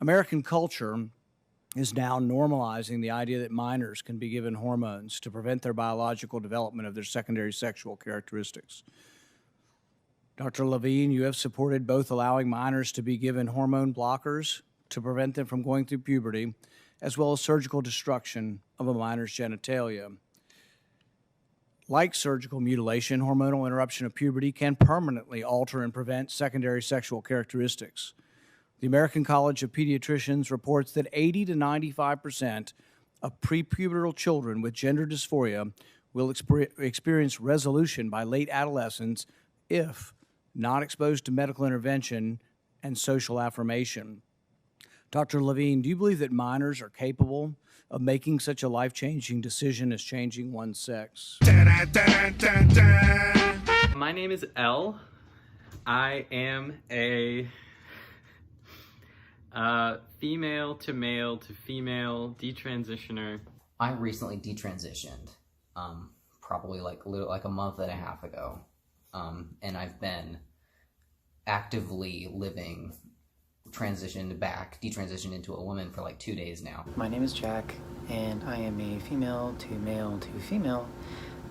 American culture is now normalizing the idea that minors can be given hormones to prevent their biological development of their secondary sexual characteristics. Dr. Levine, you have supported both allowing minors to be given hormone blockers to prevent them from going through puberty, as well as surgical destruction of a minor's genitalia. Like surgical mutilation, hormonal interruption of puberty can permanently alter and prevent secondary sexual characteristics. The American College of Pediatricians reports that 80 to 95% of prepubertal children with gender dysphoria will experience resolution by late adolescence if not exposed to medical intervention and social affirmation. Dr. Levine, do you believe that minors are capable of making such a life-changing decision as changing one's sex? My name is Elle. I am a female to male to female detransitioner. I recently detransitioned, probably like a month and a half ago, and I've been actively living detransitioned into a woman for like 2 days now. My name is Jack, and I am a female to male to female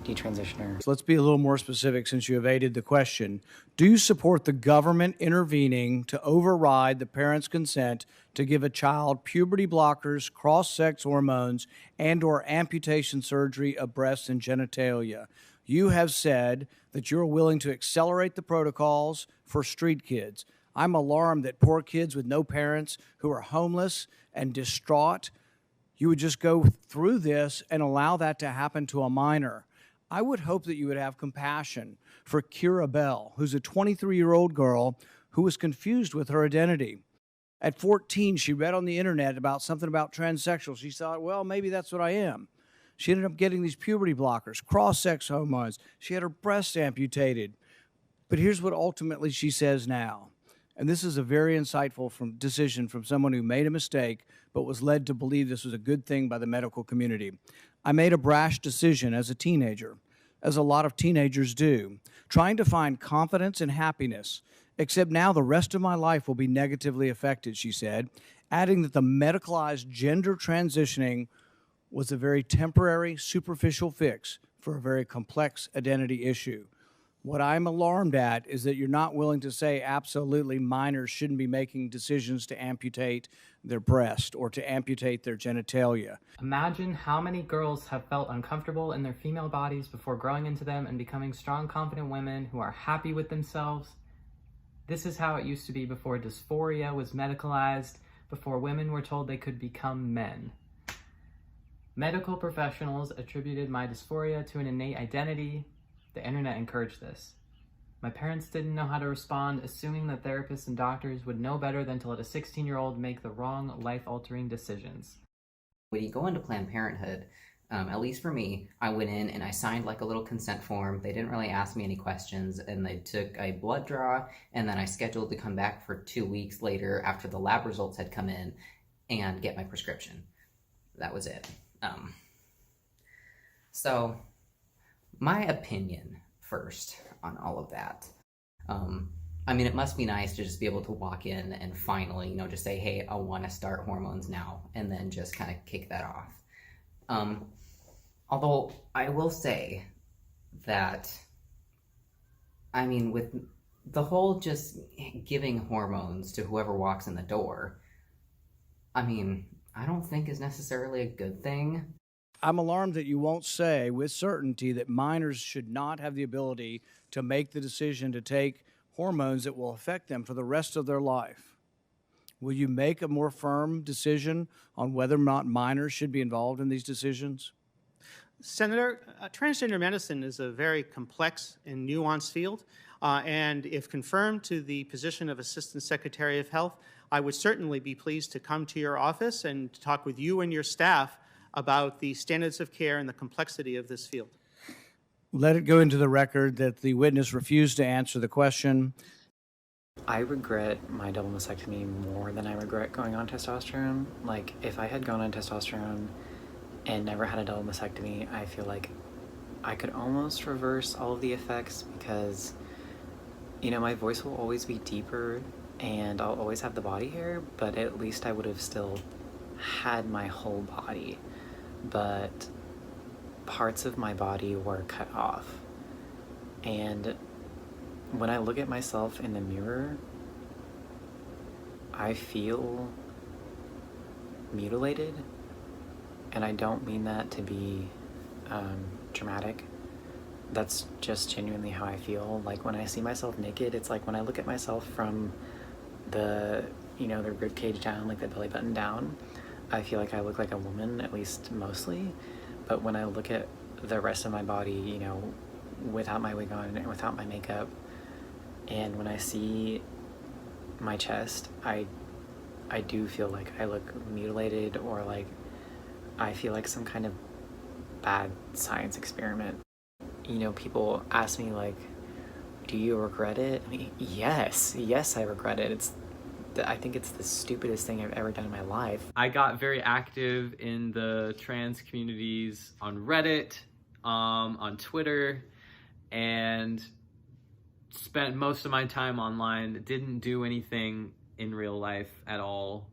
detransitioner. So let's be a little more specific since you evaded the question. Do you support the government intervening to override the parent's consent to give a child puberty blockers, cross-sex hormones, and/or amputation surgery of breasts and genitalia? You have said that you're willing to accelerate the protocols for street kids. I'm alarmed that poor kids with no parents who are homeless and distraught, you would just go through this and allow that to happen to a minor. I would hope that you would have compassion for Kira Bell, who's a 23-year-old girl who was confused with her identity. At 14, she read on the internet about something about transsexual. She thought, well, maybe that's what I am. She ended up getting these puberty blockers, cross-sex hormones. She had her breasts amputated. But here's what ultimately she says now. And this is a very insightful decision from someone who made a mistake but was led to believe this was a good thing by the medical community. I made a brash decision as a teenager, as a lot of teenagers do, trying to find confidence and happiness, except now the rest of my life will be negatively affected, she said, adding that the medicalized gender transitioning was a very temporary, superficial fix for a very complex identity issue. What I'm alarmed at is that you're not willing to say absolutely minors shouldn't be making decisions to amputate their breast or to amputate their genitalia. Imagine how many girls have felt uncomfortable in their female bodies before growing into them and becoming strong, confident women who are happy with themselves. This is how it used to be before dysphoria was medicalized, before women were told they could become men. Medical professionals attributed my dysphoria to an innate identity. The internet encouraged this. My parents didn't know how to respond, assuming that therapists and doctors would know better than to let a 16-year-old make the wrong life-altering decisions. When you go into Planned Parenthood, at least for me, I went in and I signed like a little consent form. They didn't really ask me any questions, and they took a blood draw, and then I scheduled to come back for 2 weeks later after the lab results had come in and get my prescription. That was it. So my opinion first on all of that. I mean, it must be nice to just be able to walk in and finally, just say, hey, I want to start hormones now, and then just kind of kick that off. Although I will say that, I mean, with the whole just giving hormones to whoever walks in the door, I mean, I don't think is necessarily a good thing. I'm alarmed that you won't say with certainty that minors should not have the ability to make the decision to take hormones that will affect them for the rest of their life. Will you make a more firm decision on whether or not minors should be involved in these decisions? Senator, transgender medicine is a very complex and nuanced field, and if confirmed to the position of Assistant Secretary of Health, I would certainly be pleased to come to your office and talk with you and your staff about the standards of care and the complexity of this field. Let it go into the record that the witness refused to answer the question. I regret my double mastectomy more than I regret going on testosterone. Like, if I had gone on testosterone and never had a double mastectomy, I feel like I could almost reverse all of the effects because, my voice will always be deeper and I'll always have the body hair, but at least I would have still had my whole body. But parts of my body were cut off. And when I look at myself in the mirror, I feel mutilated. And I don't mean that to be dramatic. That's just genuinely how I feel. Like when I see myself naked, it's like when I look at myself from the rib cage down, like the belly button down, I feel like I look like a woman, at least mostly. But when I look at the rest of my body, without my wig on and without my makeup, and when I see my chest, I do feel like I look mutilated, or like I feel like some kind of bad science experiment. People ask me like, do you regret it? I mean, yes, I regret it. I think it's the stupidest thing I've ever done in my life. I got very active in the trans communities on Reddit, on Twitter, and spent most of my time online. Didn't do anything in real life at all.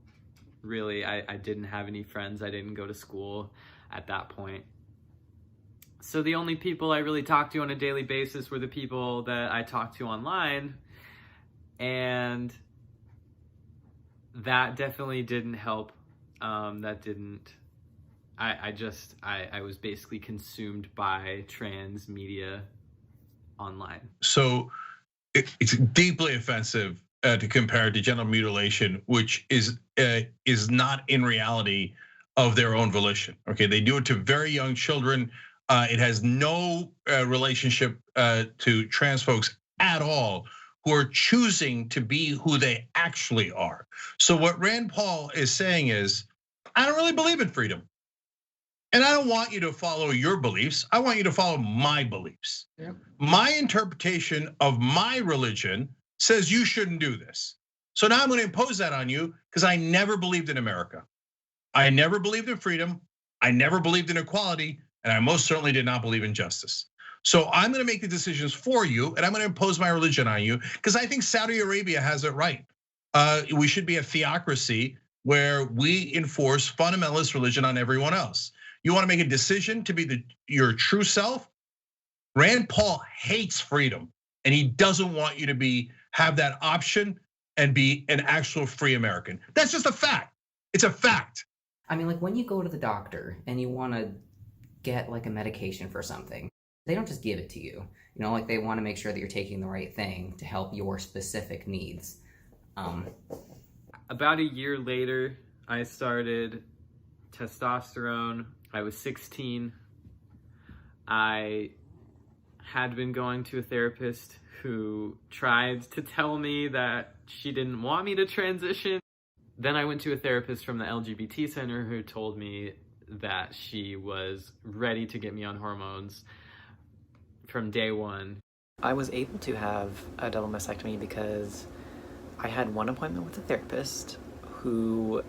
Really, I didn't have any friends. I didn't go to school at that point. So the only people I really talked to on a daily basis were the people that I talked to online, and that definitely didn't help. I was basically consumed by trans media online. So it's deeply offensive to compare it to genital mutilation, which is not in reality of their own volition. Okay, they do it to very young children. It has no relationship to trans folks at all, who are choosing to be who they actually are. So what Rand Paul is saying is, I don't really believe in freedom. And I don't want you to follow your beliefs. I want you to follow my beliefs. Yeah. My interpretation of my religion says you shouldn't do this. So now I'm going to impose that on you because I never believed in America. I never believed in freedom. I never believed in equality. And I most certainly did not believe in justice. So I'm going to make the decisions for you, and I'm going to impose my religion on you because I think Saudi Arabia has it right. We should be a theocracy where we enforce fundamentalist religion on everyone else. You want to make a decision to be your true self? Rand Paul hates freedom, and he doesn't want you to have that option and be an actual free American. That's just a fact. It's a fact. I mean, like when you go to the doctor and you want to get like a medication for something, they don't just give it to you. Like they want to make sure that you're taking the right thing to help your specific needs. About a year later, I started testosterone. I was 16. I had been going to a therapist who tried to tell me that she didn't want me to transition. Then I went to a therapist from the LGBT center who told me that she was ready to get me on hormones from day one. I was able to have a double mastectomy because I had one appointment with a therapist who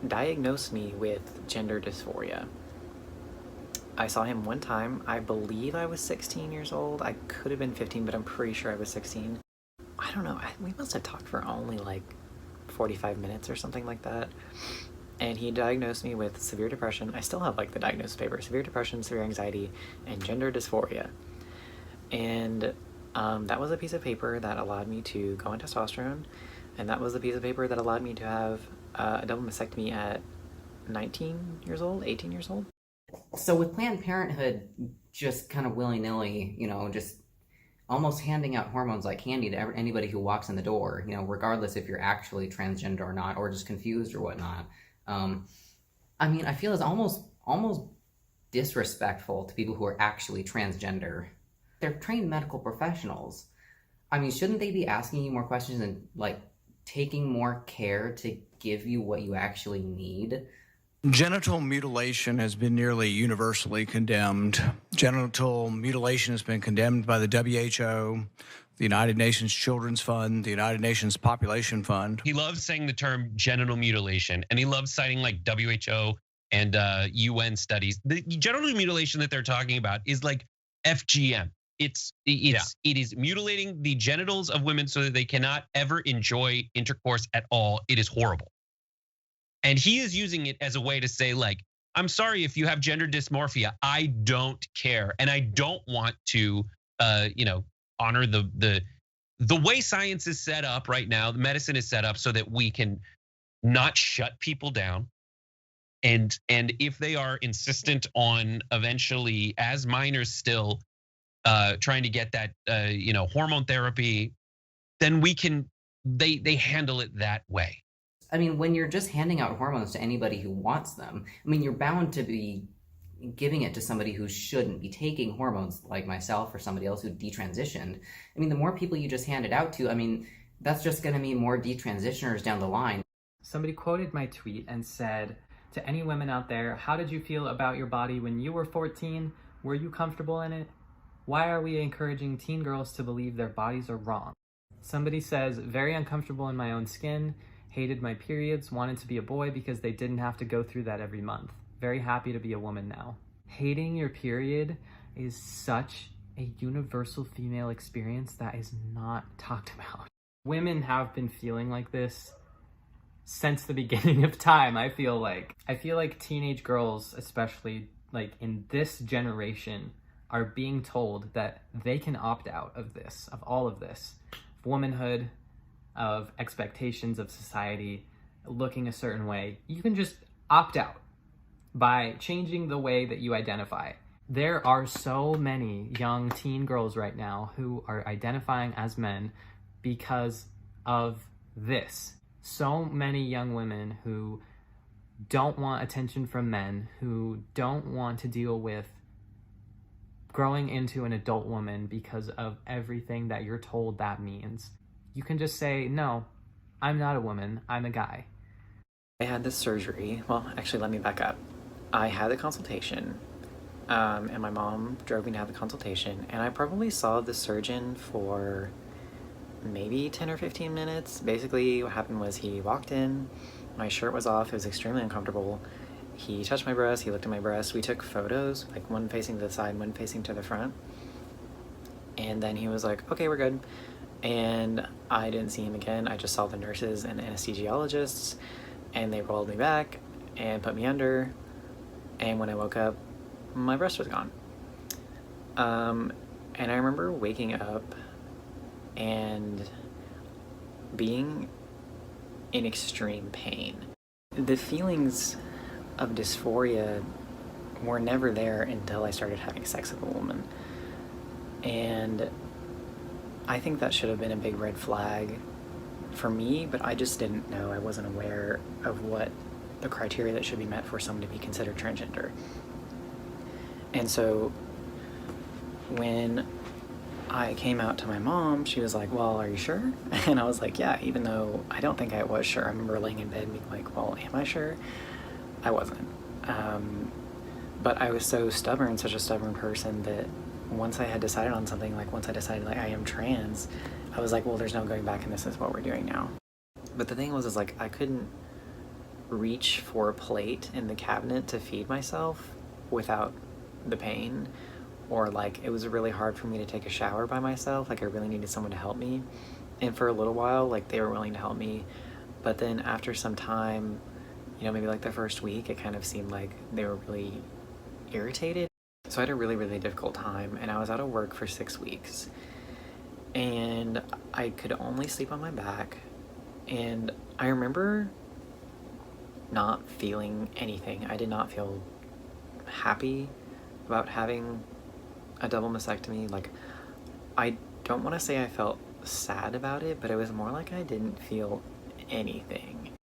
diagnosed me with gender dysphoria. I saw him one time. I believe I was 16 years old. I could have been 15, but I'm pretty sure I was 16. I don't know. We must have talked for only like 45 minutes or something like that. And he diagnosed me with severe depression. I still have like the diagnosis paper: severe depression, severe anxiety, and gender dysphoria. And that was a piece of paper that allowed me to go on testosterone. And that was a piece of paper that allowed me to have a double mastectomy at 19 years old, 18 years old. So with Planned Parenthood just kind of willy-nilly, just almost handing out hormones like candy to anybody who walks in the door, regardless if you're actually transgender or not, or just confused or whatnot. I mean, I feel it's almost disrespectful to people who are actually transgender. They're trained medical professionals. I mean, shouldn't they be asking you more questions and like taking more care to give you what you actually need? Genital mutilation has been nearly universally condemned. Genital mutilation has been condemned by the WHO, the United Nations Children's Fund, the United Nations Population Fund. He loves saying the term genital mutilation, and he loves citing like WHO and UN studies. The genital mutilation that they're talking about is like FGM. It is mutilating the genitals of women so that they cannot ever enjoy intercourse at all. It is horrible. And he is using it as a way to say, like, I'm sorry if you have gender dysmorphia. I don't care. And I don't want to honor the way science is set up right now. The medicine is set up so that we can not shut people down. And if they are insistent on eventually, as minors still, trying to get that hormone therapy, then they handle it that way. I mean, when you're just handing out hormones to anybody who wants them, I mean, you're bound to be giving it to somebody who shouldn't be taking hormones, like myself or somebody else who detransitioned. I mean, the more people you just hand it out to, I mean, that's just going to mean more detransitioners down the line. Somebody quoted my tweet and said, to any women out there, how did you feel about your body when you were 14? Were you comfortable in it? Why are we encouraging teen girls to believe their bodies are wrong? Somebody says, very uncomfortable in my own skin, hated my periods, wanted to be a boy because they didn't have to go through that every month. Very happy to be a woman now. Hating your period is such a universal female experience that is not talked about. Women have been feeling like this since the beginning of time. I feel like teenage girls, especially like in this generation, are being told that they can opt out of this, of all of this, of womanhood, of expectations of society, looking a certain way. You can just opt out by changing the way that you identify. There are so many young teen girls right now who are identifying as men because of this. So many young women who don't want attention from men, who don't want to deal with growing into an adult woman because of everything that you're told that means. You can just say, no, I'm not a woman, I'm a guy. I had this surgery. Well, actually, let me back up. I had the consultation, and my mom drove me to have the consultation, and I probably saw the surgeon for maybe 10 or 15 minutes. Basically, what happened was he walked in, my shirt was off, it was extremely uncomfortable. He touched my breast, he looked at my breast, we took photos, like one facing to the side, one facing to the front, and then he was like, okay, we're good. And I didn't see him again. I just saw the nurses and anesthesiologists, and they rolled me back and put me under, and when I woke up, my breast was gone. And I remember waking up and being in extreme pain. The feelings of dysphoria were never there until I started having sex with a woman. And I think that should have been a big red flag for me, but I just didn't know. I wasn't aware of what the criteria that should be met for someone to be considered transgender. And so when I came out to my mom, she was like, well, are you sure? And I was like, yeah, even though I don't think I was sure. I remember laying in bed and being like, well, am I sure? I wasn't. But I was so stubborn, such a stubborn person, that once I had decided on something, like once I decided like I am trans, I was like, well, there's no going back and this is what we're doing now. But the thing was, is like I couldn't reach for a plate in the cabinet to feed myself without the pain, or like it was really hard for me to take a shower by myself. Like I really needed someone to help me. And for a little while, like they were willing to help me, but then after some time, you know, maybe like the first week, it kind of seemed like they were really irritated. So I had a really, really difficult time, and I was out of work for 6 weeks, and I could only sleep on my back. And I remember not feeling anything. I did not feel happy about having a double mastectomy. Like, I don't want to say I felt sad about it, but it was more like I didn't feel anything.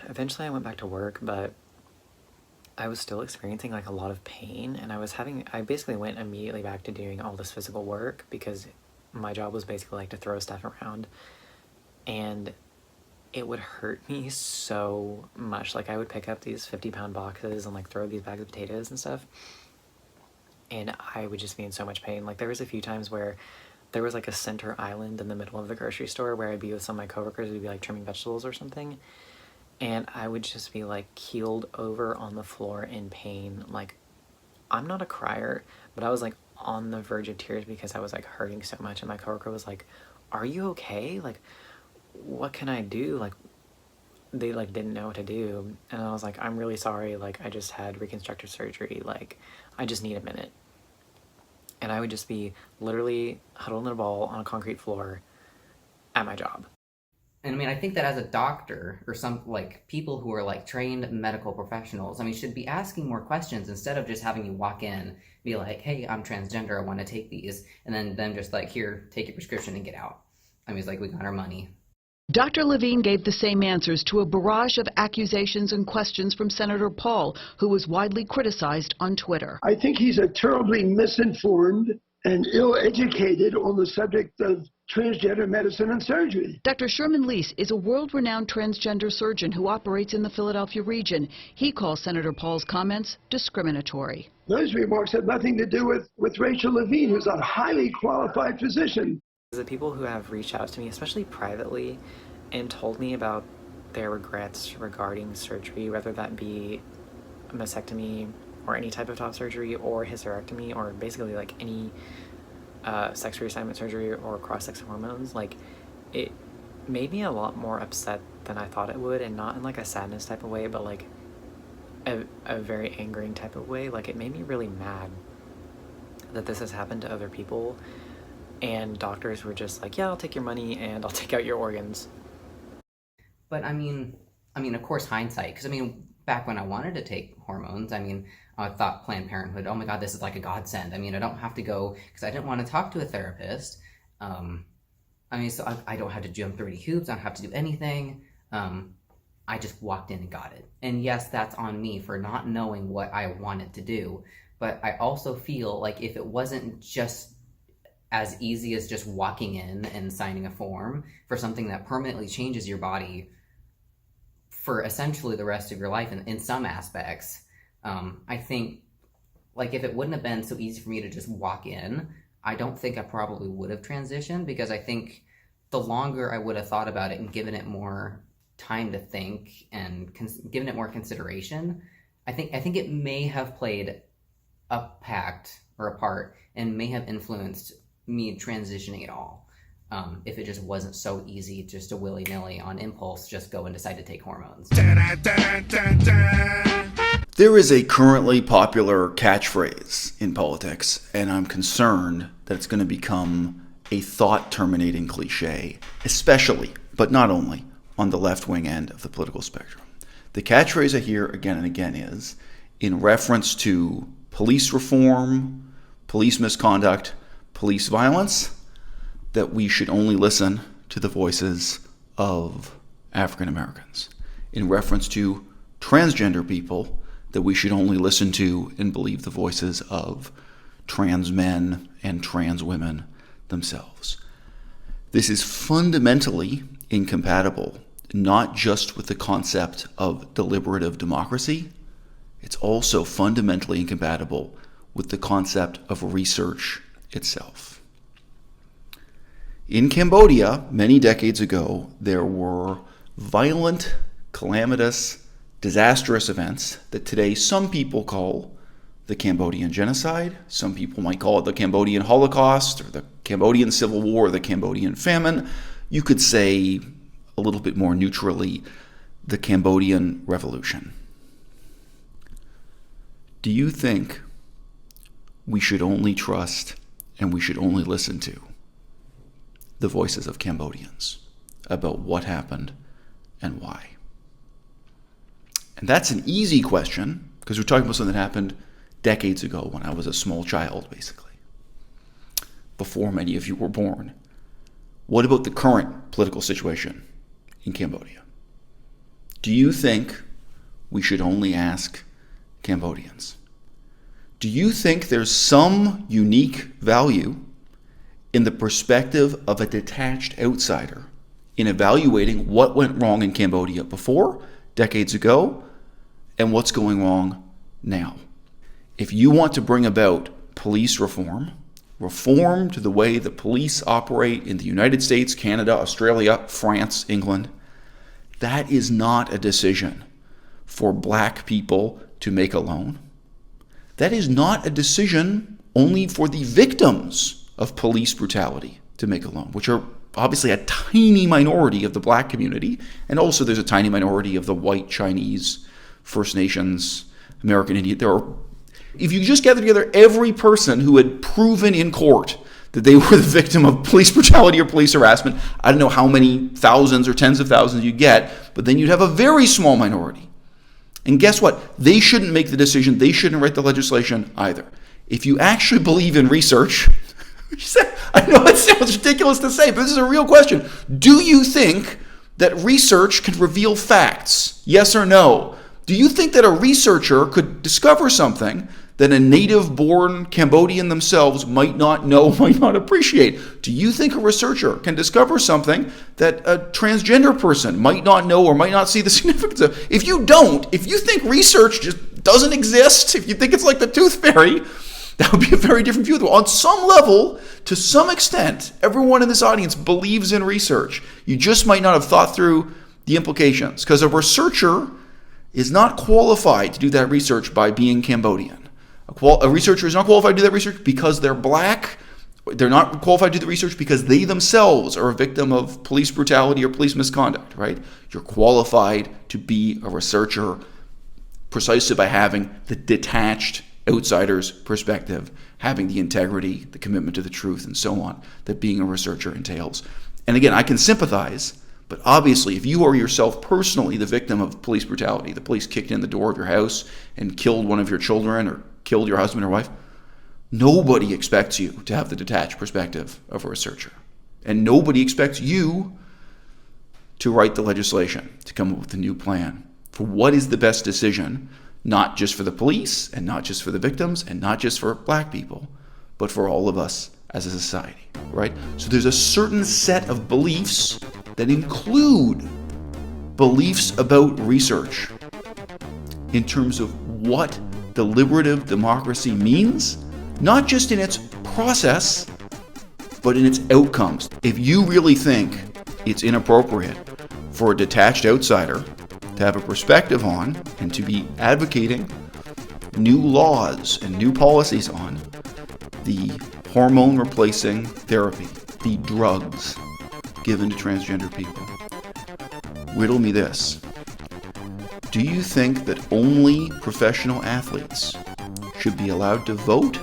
Eventually I went back to work, but I was still experiencing like a lot of pain, and I basically went immediately back to doing all this physical work because my job was basically like to throw stuff around, and it would hurt me so much. Like I would pick up these 50-pound boxes and like throw these bags of potatoes and stuff, and I would just be in so much pain. Like there was a few times where there was like a center island in the middle of the grocery store where I'd be with some of my coworkers, we'd be like trimming vegetables or something, and I would just be like keeled over on the floor in pain. Like, I'm not a crier, but I was like on the verge of tears because I was like hurting so much, and my coworker was like, "Are you okay? Like, what can I do?" Like, they like didn't know what to do, and I was like, "I'm really sorry. Like, I just had reconstructive surgery. Like, I just need a minute." And I would just be literally huddled in a ball on a concrete floor at my job. And I mean, I think that as a doctor or some like people who are like trained medical professionals, I mean, should be asking more questions instead of just having you walk in, be like, "Hey, I'm transgender, I want to take these," and then them just like, "Here, take your prescription and get out." I mean, it's like, we got our money. Dr. Levine gave the same answers to a barrage of accusations and questions from Senator Paul, who was widely criticized on Twitter. I think he's a terribly misinformed and ill-educated on the subject of transgender medicine and surgery. Dr. Sherman Leese is a world-renowned transgender surgeon who operates in the Philadelphia region. He calls Senator Paul's comments discriminatory. Those remarks have nothing to do with Rachel Levine, who's a highly qualified physician. The people who have reached out to me, especially privately, and told me about their regrets regarding surgery, whether that be a mastectomy or any type of top surgery or hysterectomy or basically like any sex reassignment surgery or cross-sex hormones, like, it made me a lot more upset than I thought it would, and not in like a sadness type of way, but like a very angering type of way. Like, it made me really mad that this has happened to other people, and doctors were just like, "Yeah, I'll take your money and I'll take out your organs." But I mean, of course, hindsight, because I mean, back when I wanted to take hormones, I mean, I thought Planned Parenthood, oh my God, this is like a godsend. I mean, I don't have to go, because I didn't want to talk to a therapist. I mean, so I don't have to jump through any hoops. I don't have to do anything. I just walked in and got it. And yes, that's on me for not knowing what I wanted to do. But I also feel like if it wasn't just as easy as just walking in and signing a form for something that permanently changes your body for essentially the rest of your life in some aspects, I think, like, if it wouldn't have been so easy for me to just walk in, I don't think I probably would have transitioned, because I think the longer I would have thought about it and given it more time to think and given it more consideration, I think it may have played a part and may have influenced me transitioning at all. If it just wasn't so easy just to willy-nilly on impulse just go and decide to take hormones. There is a currently popular catchphrase in politics, and I'm concerned that it's going to become a thought-terminating cliche, especially, but not only, on the left-wing end of the political spectrum. The catchphrase I hear again and again is, in reference to police reform, police misconduct, police violence, that we should only listen to the voices of African Americans. In reference to transgender people, that we should only listen to and believe the voices of trans men and trans women themselves. This is fundamentally incompatible, not just with the concept of deliberative democracy, it's also fundamentally incompatible with the concept of research itself. In Cambodia, many decades ago, there were violent, calamitous, disastrous events that today some people call the Cambodian genocide. Some people might call it the Cambodian Holocaust, or the Cambodian Civil War, or the Cambodian famine. You could say, a little bit more neutrally, the Cambodian Revolution. Do you think we should only trust and we should only listen to the voices of Cambodians about what happened and why? And that's an easy question, because we're talking about something that happened decades ago when I was a small child, basically, before many of you were born. What about the current political situation in Cambodia? Do you think we should only ask Cambodians? Do you think there's some unique value in the perspective of a detached outsider in evaluating what went wrong in Cambodia before, decades ago, and what's going wrong now? If you want to bring about police reform to the way the police operate in the United States, Canada, Australia, France, England, that is not a decision for black people to make alone. That is not a decision only for the victims of police brutality to make a loan, which are obviously a tiny minority of the black community, and also there's a tiny minority of the white, Chinese, First Nations, American Indian. If you just gather together every person who had proven in court that they were the victim of police brutality or police harassment, I don't know how many thousands or tens of thousands you get, but then you'd have a very small minority. And guess what? They shouldn't make the decision. They shouldn't write the legislation either. If you actually believe in research, I know it sounds ridiculous to say, but this is a real question. Do you think that research can reveal facts? Yes or no? Do you think that a researcher could discover something that a native-born Cambodian themselves might not know, might not appreciate? Do you think a researcher can discover something that a transgender person might not know or might not see the significance of? If you don't, if you think research just doesn't exist, if you think it's like the tooth fairy, that would be a very different view. On some level, to some extent, everyone in this audience believes in research. You just might not have thought through the implications, because a researcher is not qualified to do that research by being Cambodian. A researcher is not qualified to do that research because they're black. They're not qualified to do the research because they themselves are a victim of police brutality or police misconduct, right? You're qualified to be a researcher precisely by having the detached outsider's perspective, having the integrity, the commitment to the truth, and so on, that being a researcher entails. And again, I can sympathize, but obviously, if you are yourself personally the victim of police brutality, the police kicked in the door of your house and killed one of your children or killed your husband or wife, nobody expects you to have the detached perspective of a researcher. And nobody expects you to write the legislation, to come up with a new plan for what is the best decision, not just for the police and not just for the victims and not just for black people, but for all of us as a society, right? So there's a certain set of beliefs that include beliefs about research in terms of what deliberative democracy means, not just in its process, but in its outcomes. If you really think it's inappropriate for a detached outsider to have a perspective on and to be advocating new laws and new policies on the hormone replacing therapy, the drugs given to transgender people, riddle me this. Do you think that only professional athletes should be allowed to vote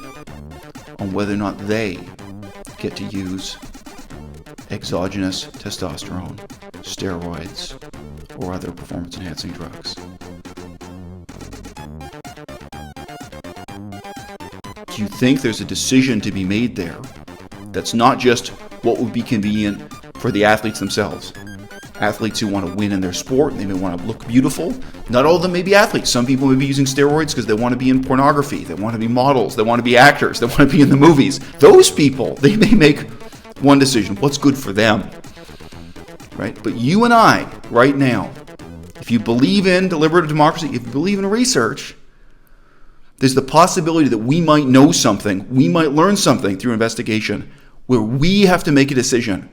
on whether or not they get to use exogenous testosterone, steroids, or other performance-enhancing drugs? Do you think there's a decision to be made there that's not just what would be convenient for the athletes themselves? Athletes who want to win in their sport, they may want to look beautiful. Not all of them may be athletes. Some people may be using steroids because they want to be in pornography, they want to be models, they want to be actors, they want to be in the movies. Those people, they may make one decision, what's good for them, right? But you and I, right now, if you believe in deliberative democracy, if you believe in research, there's the possibility that we might know something, we might learn something through investigation where we have to make a decision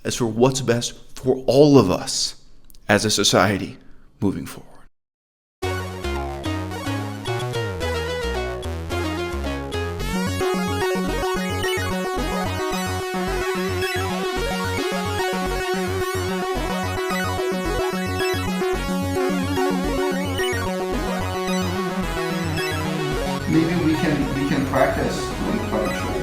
as for what's best for all of us as a society moving forward. Maybe we can practice doing punishment.